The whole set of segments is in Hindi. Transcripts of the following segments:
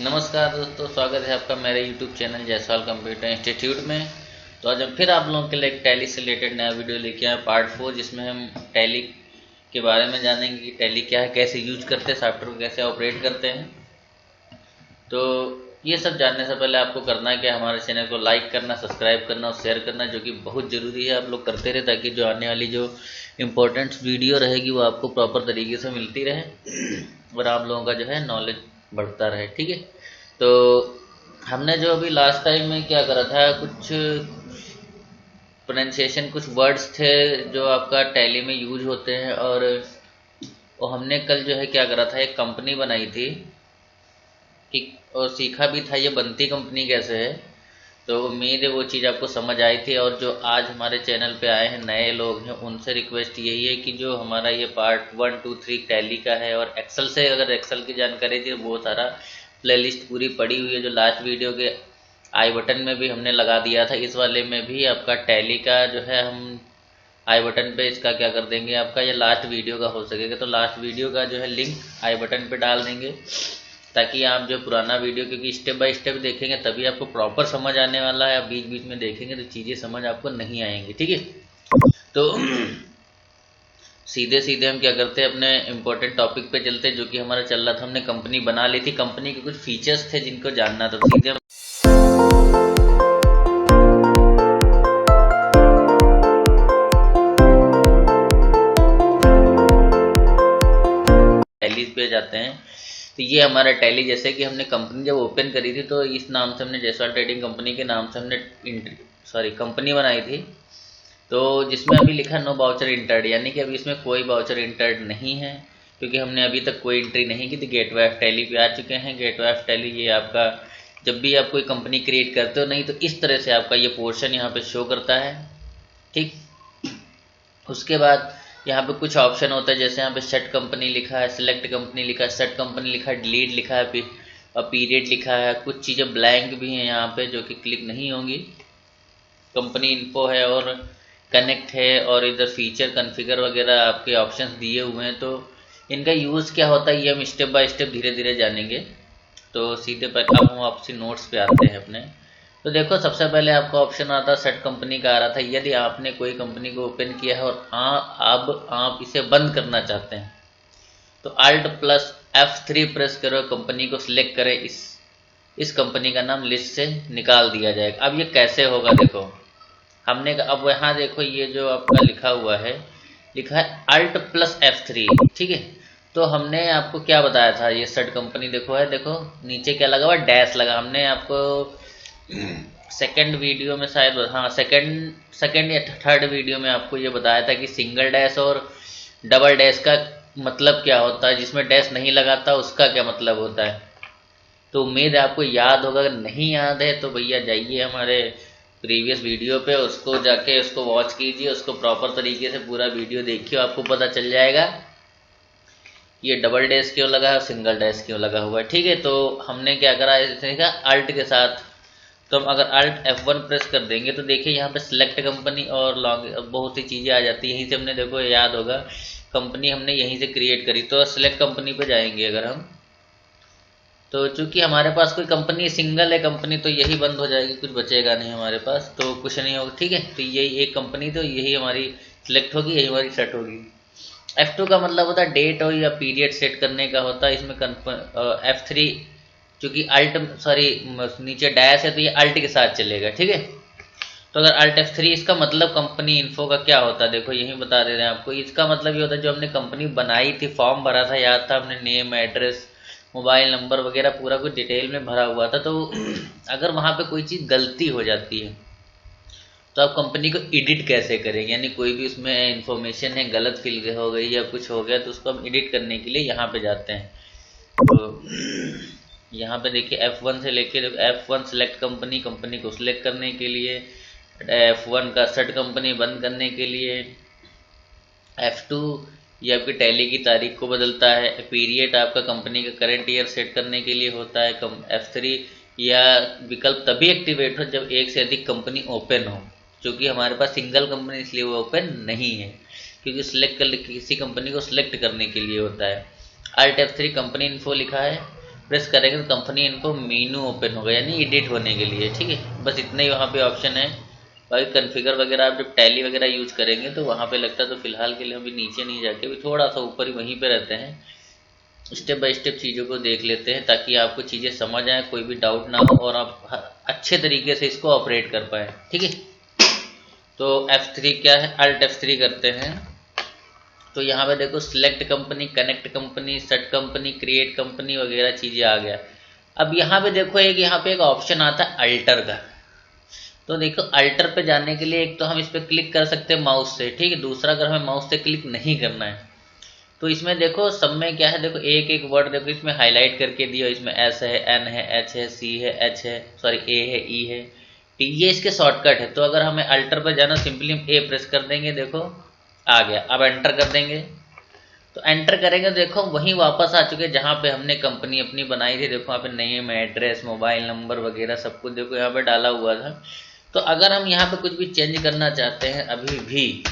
नमस्कार दोस्तों, स्वागत है आपका मेरे YouTube channel Jaiswal computer institute में। तो आज हम फिर आप लोगों के लिए एक टैली से रिलेटेड नया वीडियो लेके आए पार्ट 4, जिसमें हम टैली के बारे में जानेंगे कि टैली क्या है, कैसे यूज करते हैं, सॉफ्टवेयर को कैसे ऑपरेट करते हैं। तो ये सब जानने से पहले आपको करना है कि हमारे चैनल को लाइक करना, सब्सक्राइब करना और शेयर करना, जो कि बहुत ज़रूरी है। आप लोग करते रहे ताकि जो आने वाली जो इम्पोर्टेंट वीडियो रहेगी वो आपको प्रॉपर तरीके से मिलती रहे और आप लोगों का जो है नॉलेज बढ़ता रहे। ठीक है, तो हमने जो अभी लास्ट टाइम में क्या करा था, कुछ प्रोनाउंसिएशन, कुछ वर्ड्स थे जो आपका टैली में यूज होते हैं। और हमने कल जो है क्या करा था, एक कंपनी बनाई थी कि और सीखा भी था ये बनती कंपनी कैसे है। तो उम्मीद है वो चीज़ आपको समझ आई थी। और जो आज हमारे चैनल पे आए हैं नए लोग हैं, उनसे रिक्वेस्ट यही है कि जो हमारा ये पार्ट 1, 2, 3 टैली का है, और एक्सेल से अगर एक्सेल की जानकारी थी, बहुत सारा प्लेलिस्ट पूरी पड़ी हुई है जो लास्ट वीडियो के आई बटन में भी हमने लगा दिया था। इस वाले में भी आपका टैली का जो है हम आई बटन पे इसका क्या कर देंगे, आपका ये लास्ट वीडियो का हो सकेगा तो लास्ट वीडियो का जो है लिंक आई बटन पे डाल देंगे, ताकि आप जो पुराना वीडियो, क्योंकि स्टेप बाय स्टेप देखेंगे तभी आपको प्रॉपर समझ आने वाला है। आप बीच बीच में देखेंगे तो चीज़ें समझ आपको नहीं आएंगी। ठीक है, तो सीधे सीधे हम क्या करते हैं, अपने इम्पोर्टेंट टॉपिक पे चलते हैं, जो कि हमारा चल रहा था। हमने कंपनी बना ली थी, कंपनी के कुछ फीचर्स थे जिनको जानना था। सीधे हम टैली पे जाते हैं। तो ये हमारा टैली, जैसे कि हमने कंपनी जब ओपन करी थी तो इस नाम से हमने जायसवाल ट्रेडिंग कंपनी के नाम से हमने कंपनी बनाई थी। तो जिसमें अभी लिखा नो बाउचर इंटर्ड, यानी कि अभी इसमें कोई बाउचर इंटर्ड नहीं है, क्योंकि हमने अभी तक कोई एंट्री नहीं की थी। गेटवे ऑफ टैली पे आ चुके हैं। गेटवे ऑफ टैली ये आपका, जब भी आप कोई कंपनी क्रिएट करते हो, नहीं तो इस तरह से आपका ये पोर्शन यहाँ पे शो करता है। ठीक, उसके बाद यहाँ पे कुछ ऑप्शन होता है, जैसे यहाँ पे सेट कंपनी लिखा है, सिलेक्ट कंपनी लिखा है, सेट कंपनी लिखा है, डिलीट लिखा है, और पीरियड लिखा है। कुछ चीज़ें ब्लैंक भी हैं यहाँ पे जो कि क्लिक नहीं होंगी। कंपनी इन्फो है और कनेक्ट है, और इधर फीचर कॉन्फ़िगर वगैरह आपके ऑप्शंस दिए हुए हैं। तो इनका यूज़ क्या होता है ये हम स्टेप बाय स्टेप धीरे धीरे जानेंगे। तो सीधे पर अब हम आपसे नोट्स पे आते हैं अपने। तो देखो, सबसे पहले आपका ऑप्शन आता सेट कंपनी का आ रहा था। यदि आपने कोई कंपनी को ओपन किया है और अब आप इसे बंद करना चाहते हैं तो Alt प्लस F3 प्रेस करो, कंपनी को सिलेक्ट करें, इस कंपनी का नाम लिस्ट से निकाल दिया जाएगा। अब ये कैसे होगा, देखो हमने अब यहाँ देखो ये जो आपका लिखा हुआ है, लिखा है Alt प्लस F3। ठीक है, तो हमने आपको क्या बताया था, ये सेट कंपनी देखो है, देखो नीचे क्या लगा हुआ, डैश लगा। हमने आपको सेकंड वीडियो में शायद, हाँ सेकंड या थर्ड वीडियो में आपको ये बताया था कि सिंगल डैश और डबल डैश का मतलब क्या होता है, जिसमें डैश नहीं लगाता उसका क्या मतलब होता है। तो उम्मीद है आपको याद होगा। अगर नहीं याद है तो भैया जाइए हमारे प्रीवियस वीडियो पे, उसको जाके उसको वॉच कीजिए, उसको प्रॉपर तरीके से पूरा वीडियो देखिए, आपको पता चल जाएगा ये डबल डैश क्यों लगा है, सिंगल डैश क्यों लगा हुआ है। ठीक है, तो हमने क्या करा, इसका अल्ट के साथ, तो हम अगर Alt F1 प्रेस कर देंगे तो देखिए यहाँ पे सिलेक्ट कंपनी और लॉन्ग बहुत सी चीज़ें आ जाती है। यहीं से हमने, देखो याद होगा, कंपनी हमने यहीं से क्रिएट करी। तो सिलेक्ट कंपनी पे जाएंगे अगर हम, तो चूंकि हमारे पास कोई कंपनी सिंगल है कंपनी, तो यही बंद हो जाएगी, कुछ बचेगा नहीं हमारे पास, तो कुछ नहीं होगा। ठीक है, तो यही एक कंपनी, तो यही हमारी सिलेक्ट होगी, यही हमारी सेट होगी। F2 का मतलब होता है डेट और या पीरियड सेट करने का होता है। इसमें F3 चूँकि नीचे डैश है तो ये अल्ट के साथ चलेगा। ठीक है, तो अगर Alt F3, इसका मतलब कंपनी इन्फो का क्या होता है, देखो यही बता दे रहे हैं आपको। इसका मतलब ये होता है जो हमने कंपनी बनाई थी, फॉर्म भरा था, याद था, हमने नेम, एड्रेस, मोबाइल नंबर वगैरह पूरा कुछ डिटेल में भरा हुआ था। तो अगर वहाँ पे कोई चीज़ गलती हो जाती है तो आप कंपनी को एडिट कैसे करेंगे, यानी कोई भी उसमें इंफॉर्मेशन है गलत फिल हो गई या कुछ हो गया, तो उसको हम एडिट करने के लिए यहाँ पे जाते हैं। तो यहाँ पे देखिए F1 से लेके F1 सिलेक्ट कंपनी, कंपनी को सिलेक्ट करने के लिए, F1 का सेट कंपनी बंद करने के लिए, F2 ये आपकी टैली की तारीख को बदलता है, पीरियड आपका कंपनी का करंट ईयर सेट करने के लिए होता है, F3 या विकल्प तभी एक्टिवेट हो जब एक से अधिक कंपनी ओपन हो। क्योंकि हमारे पास सिंगल कंपनी इसलिए वो ओपन नहीं है, क्योंकि सिलेक्ट कर किसी कंपनी को सिलेक्ट करने के लिए होता है। Alt F3 कंपनी इन्फो लिखा है, प्रेस करेंगे तो कंपनी इनको मेनू ओपन होगा, यानी एडिट होने के लिए। ठीक है, बस इतना ही वहाँ पे ऑप्शन है। बाकी कॉन्फ़िगर वगैरह आप जब टैली वगैरह यूज करेंगे तो वहाँ पे लगता है, तो फिलहाल के लिए अभी नीचे नहीं जाके अभी थोड़ा सा ऊपर ही वहीं पे रहते हैं। स्टेप बाय स्टेप चीज़ों को देख लेते हैं ताकि आपको चीज़ें समझ आए, कोई भी डाउट ना हो और आप अच्छे तरीके से इसको ऑपरेट कर पाए। ठीक है, तो F3 क्या है, अल्ट F3 करते हैं। तो यहाँ पे देखो select company, connect company, set company, create company वगैरह चीज़ें आ गया। अब यहाँ पे देखो यहाँ पे एक ऑप्शन आता है अल्टर का। तो देखो अल्टर पे जाने के लिए एक तो हम इस पर क्लिक कर सकते हैं माउस से। ठीक है, दूसरा अगर हमें माउस से क्लिक नहीं करना है तो इसमें देखो सब में क्या है, देखो एक एक वर्ड देखो इसमें हाईलाइट करके दिया। इसमें एस है, एन है, एच है, सी है, एच है, सॉरी ए है, ई है, टी, ये इसके शॉर्टकट है। तो अगर हमें अल्टर पर जाना सिंपली हम ए प्रेस कर देंगे, देखो आ गया। अब एंटर कर देंगे, तो एंटर करेंगे देखो वहीं वापस आ चुके जहाँ पे हमने कंपनी अपनी बनाई थी। देखो यहाँ पे नेम, एड्रेस, मोबाइल नंबर वगैरह सब कुछ देखो यहाँ पे डाला हुआ था। तो अगर हम यहाँ पे कुछ भी चेंज करना चाहते हैं अभी भी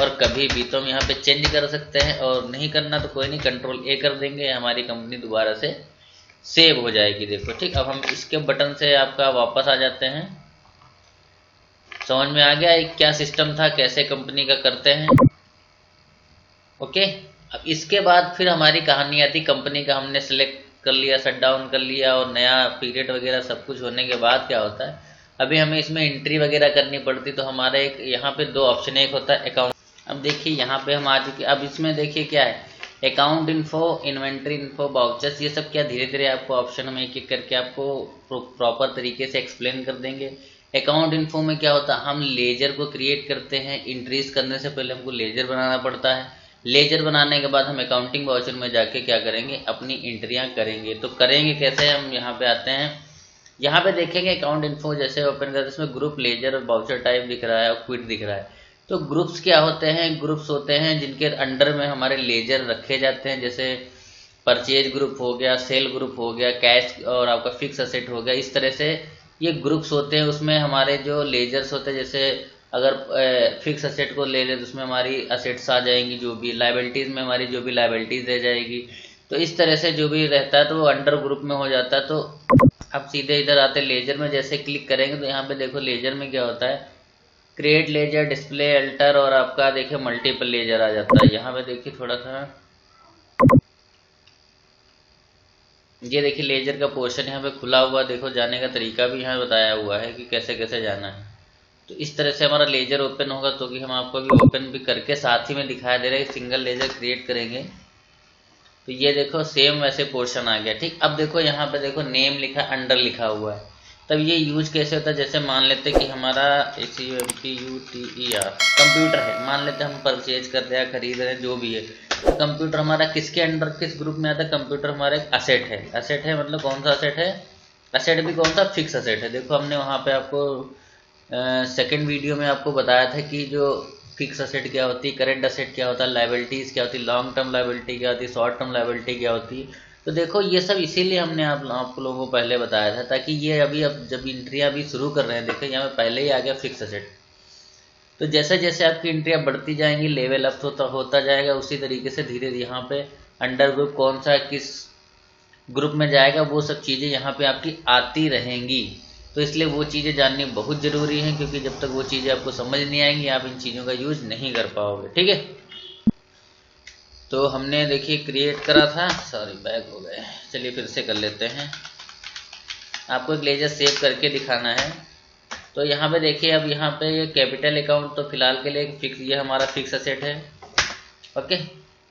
और कभी भी, तो हम यहाँ पे चेंज कर सकते हैं, और नहीं करना तो कोई नहीं, कंट्रोल ए कर देंगे, हमारी कंपनी दोबारा से सेव हो जाएगी। देखो ठीक, अब हम इसके बटन से आपका वापस आ जाते हैं। समझ में आ गया एक क्या सिस्टम था, कैसे कंपनी का करते हैं। ओके, अब इसके बाद फिर हमारी कहानी आती कंपनी का। हमने सेलेक्ट कर लिया, शट डाउन कर लिया और नया पीरियड वगैरह सब कुछ होने के बाद क्या होता है, अभी हमें इसमें एंट्री वगैरह करनी पड़ती। तो हमारा एक यहाँ पे दो ऑप्शन है, एक होता है अकाउंट। अब देखिए यहाँ पे हम आ चुके। अब इसमें देखिए क्या है, account info, inventory info, vouchers, ये सब क्या धीरे धीरे आपको ऑप्शन में एक एक करके आपको प्रॉपर तरीके से एक्सप्लेन कर देंगे। अकाउंट इन्फो में क्या होता है, हम लेजर को क्रिएट करते हैं। इंट्रीज करने से पहले हमको लेजर बनाना पड़ता है। लेजर बनाने के बाद हम अकाउंटिंग वाउचर में जाके क्या करेंगे, अपनी एंट्रियां करेंगे। तो करेंगे कैसे, हम यहाँ पे आते हैं, यहाँ पे देखेंगे अकाउंट इन्फो जैसे ओपन करते इसमें ग्रुप, लेजर और वाउचर टाइप दिख रहा है और क्विट दिख रहा है। तो ग्रुप्स क्या होते हैं, ग्रुप्स होते हैं जिनके अंडर में हमारे लेजर रखे जाते हैं। जैसे परचेज ग्रुप हो गया, सेल ग्रुप हो गया, कैश और आपका फिक्स असेट हो गया। इस तरह से ये ग्रुप्स होते हैं। उसमें हमारे जो लेजर्स होते हैं, जैसे अगर फिक्स असेट को ले ले तो उसमें हमारी असेट्स आ जाएंगी, जो भी लाइबिलिटीज़ में हमारी जो भी लाइबिलिटीज़ रह जाएगी। तो इस तरह से जो भी रहता है तो वो अंडर ग्रुप में हो जाता है। तो अब सीधे इधर आते लेजर में, जैसे क्लिक करेंगे तो यहाँ पे देखो लेजर में क्या होता है, क्रिएट लेजर, डिस्प्ले, अल्टर और आपका देखिए मल्टीपल लेजर आ जाता है। यहाँ पे देखिए थोड़ा सा, ये देखिए लेजर का पोर्शन यहाँ पे खुला हुआ, देखो जाने का तरीका भी यहाँ बताया हुआ है कि कैसे कैसे जाना है। तो इस तरह से हमारा लेजर ओपन होगा। तो कि हम आपको अभी ओपन भी करके साथ ही में दिखाया दे रहे हैं, सिंगल लेजर क्रिएट करेंगे तो ये देखो सेम वैसे पोर्शन आ गया। ठीक, अब देखो यहाँ पे देखो नेम लिखा, अंडर लिखा हुआ है। तब ये यूज कैसे होता है, जैसे मान लेते कि हमारा CUMPUTER कंप्यूटर है, मान लेते हम परचेज कर रहे हैं, खरीद रहे हैं, जो भी है। तो कंप्यूटर हमारा किसके अंडर, किस ग्रुप में आता है, कंप्यूटर हमारा एक असेट है। असेट है मतलब कौन सा असेट है, असेट भी कौन सा, फिक्स असेट है। देखो हमने वहाँ पे आपको सेकेंड वीडियो में आपको बताया था कि जो फिक्स असेट क्या होती है, करेंट असेट क्या होता है, लाइबिलिटीज़ क्या होती है, लॉन्ग टर्म लाइबिलिटी क्या होती है, शॉर्ट टर्म लाइबिलिटी क्या होती है। तो देखो ये सब इसीलिए हमने आप लोगों को पहले बताया था, ताकि ये अभी अब जब एंट्रियाँ अभी शुरू कर रहे हैं, देखो यहाँ पे पहले ही आ गया फिक्स असेट। तो जैसे जैसे आपकी एंट्रियाँ बढ़ती जाएंगी, लेवल अप होता जाएगा, उसी तरीके से धीरे धीरे यहाँ पे अंडर ग्रुप कौन सा किस ग्रुप में जाएगा, वो सब चीज़ें यहाँ पे आपकी आती रहेंगी। तो इसलिए वो चीज़ें जाननी बहुत ज़रूरी है, क्योंकि जब तक वो चीज़ें आपको समझ नहीं आएंगी आप इन चीज़ों का यूज नहीं कर पाओगे। ठीक है, तो हमने देखिए क्रिएट करा था, सॉरी बैक हो गए, चलिए फिर से कर लेते हैं। आपको एक लेजर सेव करके दिखाना है। तो यहाँ पे देखिए, अब यहाँ पे ये कैपिटल अकाउंट तो फिलहाल के लिए फिक्स, ये हमारा फिक्स असेट है। ओके,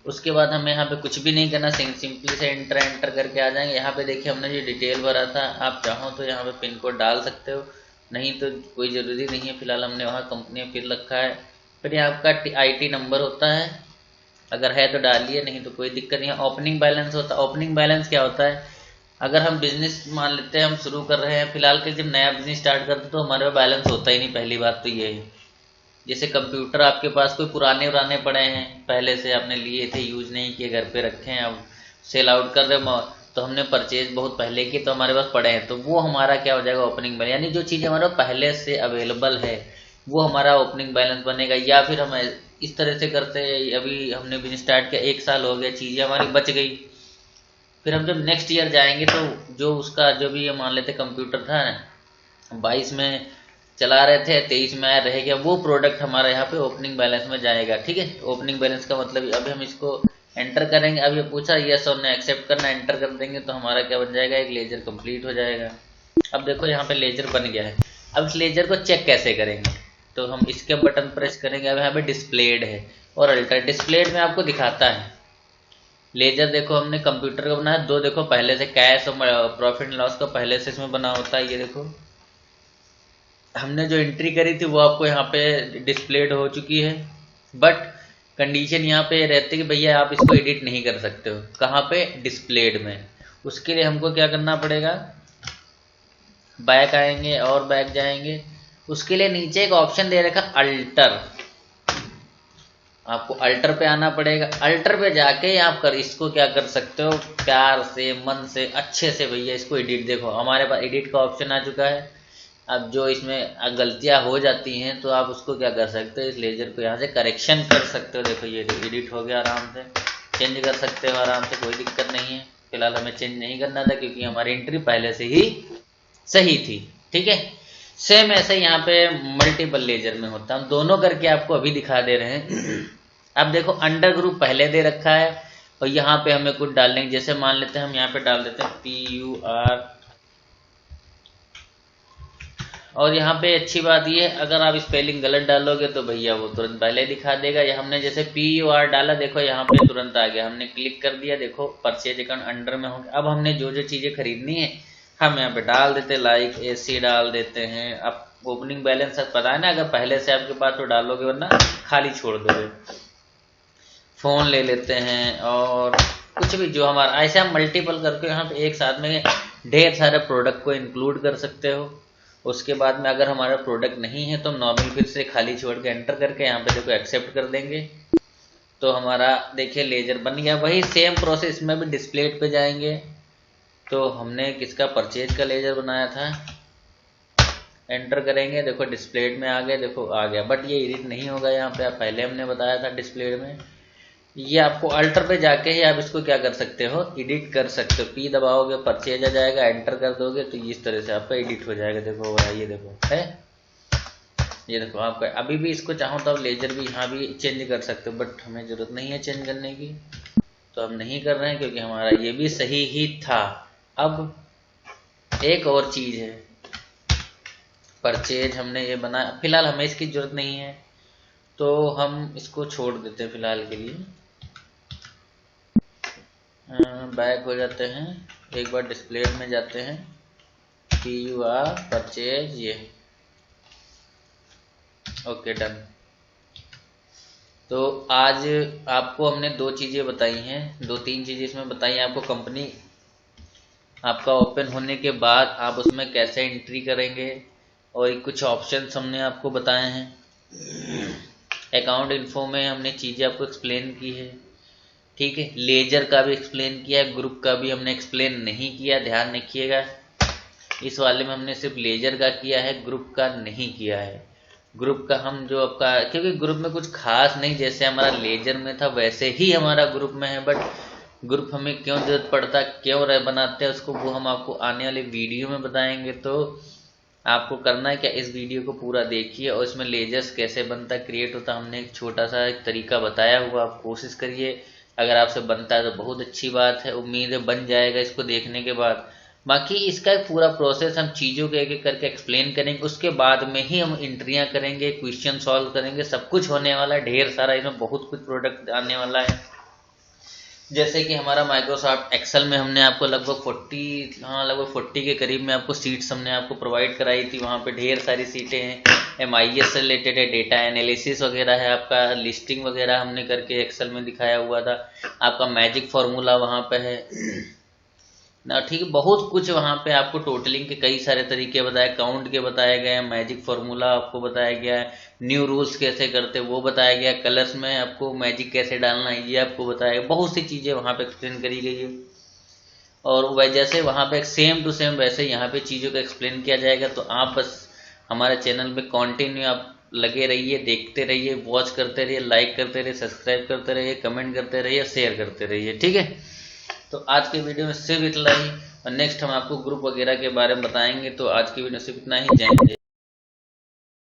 उसके बाद हमें यहाँ पे कुछ भी नहीं करना, सिंपली से एंटर करके आ जाएंगे। यहाँ पे देखिए हमने जो डिटेल भरा था, आप चाहो तो यहाँ पे पिन कोड डाल सकते हो, नहीं तो कोई ज़रूरी नहीं है। फिलहाल हमने वहाँ कंपनी फिर रखा है। फिर यहाँ आपका IT नंबर होता है, अगर है तो डालिए, नहीं तो कोई दिक्कत नहीं है। ओपनिंग बैलेंस होता है। ओपनिंग बैलेंस क्या होता है, अगर हम बिजनेस मान लेते हैं हम शुरू कर रहे हैं फिलहाल के, जब नया बिजनेस स्टार्ट करते हैं तो हमारे पास बैलेंस होता ही नहीं। पहली बात तो ये है, जैसे कंप्यूटर आपके पास कोई पुराने पड़े हैं, पहले से आपने लिए थे, यूज नहीं किए, घर पे रखे हैं, अब सेल आउट कर रहे हैं, तो हमने परचेज बहुत पहले की तो हमारे पास पड़े हैं, तो वो हमारा क्या हो जाएगा, ओपनिंग बैलेंस। यानी जो चीज़ हमारा पहले से अवेलेबल है वो हमारा ओपनिंग बैलेंस बनेगा। या फिर हम इस तरह से करते हैं, अभी हमने बिजनेस स्टार्ट किया, 1 साल हो गया, चीज़ें हमारी बच गई, फिर हम जब नेक्स्ट ईयर जाएंगे तो जो उसका जो भी ये मान लेते कंप्यूटर था 22 में चला रहे थे 23 में आया रह गया, वो प्रोडक्ट हमारा यहाँ पे ओपनिंग बैलेंस में जाएगा। ठीक है, ओपनिंग बैलेंस का मतलब अभी हम इसको एंटर करेंगे। अब ये पूछा यस और नो एक्सेप्ट करना, एंटर कर देंगे तो हमारा क्या बन जाएगा, एक लेजर कंप्लीट हो जाएगा। अब देखो यहाँ पे लेजर बन गया है। अब इस लेजर को चेक कैसे करेंगे, तो हम इसके बटन प्रेस करेंगे। अब यहाँ पे डिस्प्लेड है और अल्टर डिस्प्लेड में आपको दिखाता है लेजर। देखो हमने कंप्यूटर का बनाया, दो देखो पहले से कैश और प्रॉफिट लॉस का पहले से इसमें बना होता है। ये देखो हमने जो एंट्री करी थी वो आपको यहाँ पे डिस्प्लेड हो चुकी है, बट कंडीशन यहाँ पे रहती है कि भैया आप इसको एडिट नहीं कर सकते हो। कहाँ पे, डिस्प्लेड में। उसके लिए हमको क्या करना पड़ेगा, बैक आएंगे और बैक जाएंगे। उसके लिए नीचे एक ऑप्शन दे रखा अल्टर, आपको अल्टर पे आना पड़ेगा। अल्टर पे जाके आप इसको क्या कर सकते हो, प्यार से मन से अच्छे से भैया इसको एडिट। देखो हमारे पास एडिट का ऑप्शन आ चुका है। अब जो इसमें गलतियां हो जाती हैं तो आप उसको क्या कर सकते हो, इस लेजर को यहाँ से करेक्शन कर सकते हो। देखो ये एडिट हो गया, आराम से चेंज कर सकते हो आराम से, कोई दिक्कत नहीं है। फिलहाल हमें चेंज नहीं करना था क्योंकि हमारी एंट्री पहले से ही सही थी। ठीक है, सेम ऐसे यहाँ पे मल्टीपल लेजर में होता है। हम दोनों करके आपको अभी दिखा दे रहे हैं। अब देखो अंडर ग्रुप पहले दे रखा है और यहाँ पे हमें कुछ डालने, जैसे मान लेते हैं हम यहाँ पे डाल देते हैं PUR। और यहाँ पे अच्छी बात ये है, अगर आप स्पेलिंग गलत डालोगे तो भैया वो तुरंत पहले दिखा देगा। या हमने जैसे PUR डाला, देखो यहाँ पे तुरंत आ गया। हमने क्लिक कर दिया, देखो परचेज अकाउंट अंडर में हो गया। अब हमने जो जो चीजें खरीदनी है हम यहाँ पे डाल देते हैं, लाइक AC डाल देते हैं। अब ओपनिंग बैलेंस पता है ना, अगर पहले से आपके पास तो डालोगे, वरना खाली छोड़ दोगे। फोन ले लेते हैं और कुछ भी जो हमारा, ऐसे हम मल्टीपल करके यहाँ पे एक साथ में ढेर सारे प्रोडक्ट को इंक्लूड कर सकते हो। उसके बाद में अगर हमारा प्रोडक्ट नहीं है तो हम नॉर्मल फिर से खाली छोड़ के एंटर करके यहाँ पे देखो एक्सेप्ट कर देंगे तो हमारा देखिए लेजर बन गया। वही सेम प्रोसेस में भी डिस्प्ले पे जाएंगे तो हमने किसका, परचेज का लेजर बनाया था, एंटर करेंगे, देखो डिस्प्लेड में आ गया, देखो आ गया। बट ये एडिट नहीं होगा यहाँ पे, पहले हमने बताया था डिस्प्लेड में। ये आपको अल्टर पे जाके ही आप इसको क्या कर सकते हो, एडिट कर सकते हो। P दबाओगे परचेज आ जाएगा, एंटर कर दोगे तो इस तरह से आपका एडिट हो जाएगा। देखो ये देखो है, ये देखो आपका। अभी भी इसको चाहो तो आप लेजर भी यहाँ भी चेंज कर सकते हो, बट हमें जरूरत नहीं है चेंज करने की तो हम नहीं कर रहे हैं क्योंकि हमारा ये भी सही ही था। अब एक और चीज है, परचेज हमने ये बनाया, फिलहाल हमें इसकी जरूरत नहीं है तो हम इसको छोड़ देते हैं फिलहाल के लिए। बैक हो जाते हैं, एक बार डिस्प्ले में जाते हैं, PUR परचेज, ये ओके डन। तो आज आपको हमने दो चीजें बताई हैं, दो तीन चीजें इसमें बताई हैं आपको। कंपनी आपका ओपन होने के बाद आप उसमें कैसे एंट्री करेंगे और कुछ ऑप्शंस हमने आपको बताए हैं। अकाउंट इन्फो में हमने चीजें आपको एक्सप्लेन की है। ठीक है, लेजर का भी एक्सप्लेन किया है, ग्रुप का भी हमने एक्सप्लेन नहीं किया, ध्यान रखिएगा। इस वाले में हमने सिर्फ लेजर का किया है, ग्रुप का नहीं किया है। ग्रुप का हम जो आपका, क्योंकि ग्रुप में कुछ खास नहीं, जैसे हमारा लेजर में था वैसे ही हमारा ग्रुप में है। बट ग्रुप हमें क्यों जरूरत पड़ता, क्यों बनाते हैं उसको, वो हम आपको आने वाले वीडियो में बताएंगे। तो आपको करना है क्या, इस वीडियो को पूरा देखिए और इसमें लेजर्स कैसे बनता, क्रिएट होता, हमने एक छोटा सा एक तरीका बताया हुआ, आप कोशिश करिए। अगर आपसे बनता है तो बहुत अच्छी बात है, उम्मीद है बन जाएगा इसको देखने के बाद। बाकी इसका एक पूरा प्रोसेस हम चीज़ों के एक एक करके एक्सप्लेन करेंगे, उसके बाद में ही हम एंट्रियां करेंगे, क्वेश्चन सॉल्व करेंगे, सब कुछ होने वाला है। ढेर सारा इसमें बहुत कुछ प्रोडक्ट आने वाला है। जैसे कि हमारा माइक्रोसॉफ्ट एक्सेल में हमने आपको लगभग 40 के करीब में आपको सीट्स हमने आपको प्रोवाइड कराई थी। वहाँ पे ढेर सारी सीटें हैं, MIS से रिलेटेड है, डेटा एनालिसिस वगैरह है, आपका लिस्टिंग वगैरह हमने करके एक्सेल में दिखाया हुआ था। आपका मैजिक फार्मूला वहाँ पे है ना, ठीक है। बहुत कुछ वहाँ पे आपको टोटलिंग के कई सारे तरीके बताए, काउंट के बताए गए हैं, मैजिक फार्मूला आपको बताया गया है, न्यू रूल्स कैसे करते वो बताया गया, कलर्स में आपको मैजिक कैसे डालना है ये आपको बताया, बहुत सी चीज़ें वहाँ पे एक्सप्लेन करी गई है। और वह जैसे वहाँ पे सेम टू सेम वैसे यहाँ पे चीज़ों को एक्सप्लेन किया जाएगा। तो आप बस हमारे चैनल पे कंटिन्यू आप लगे रहिए, देखते रहिए, वॉच करते रहिए, लाइक करते रहिए, सब्सक्राइब करते रहिए, कमेंट करते रहिए, शेयर करते रहिए। ठीक है, तो आज के वीडियो में सिर्फ इतना ही, और नेक्स्ट हम आपको ग्रुप वगैरह के बारे में बताएंगे। तो आज की वीडियो सिर्फ इतना ही। जय हिंद।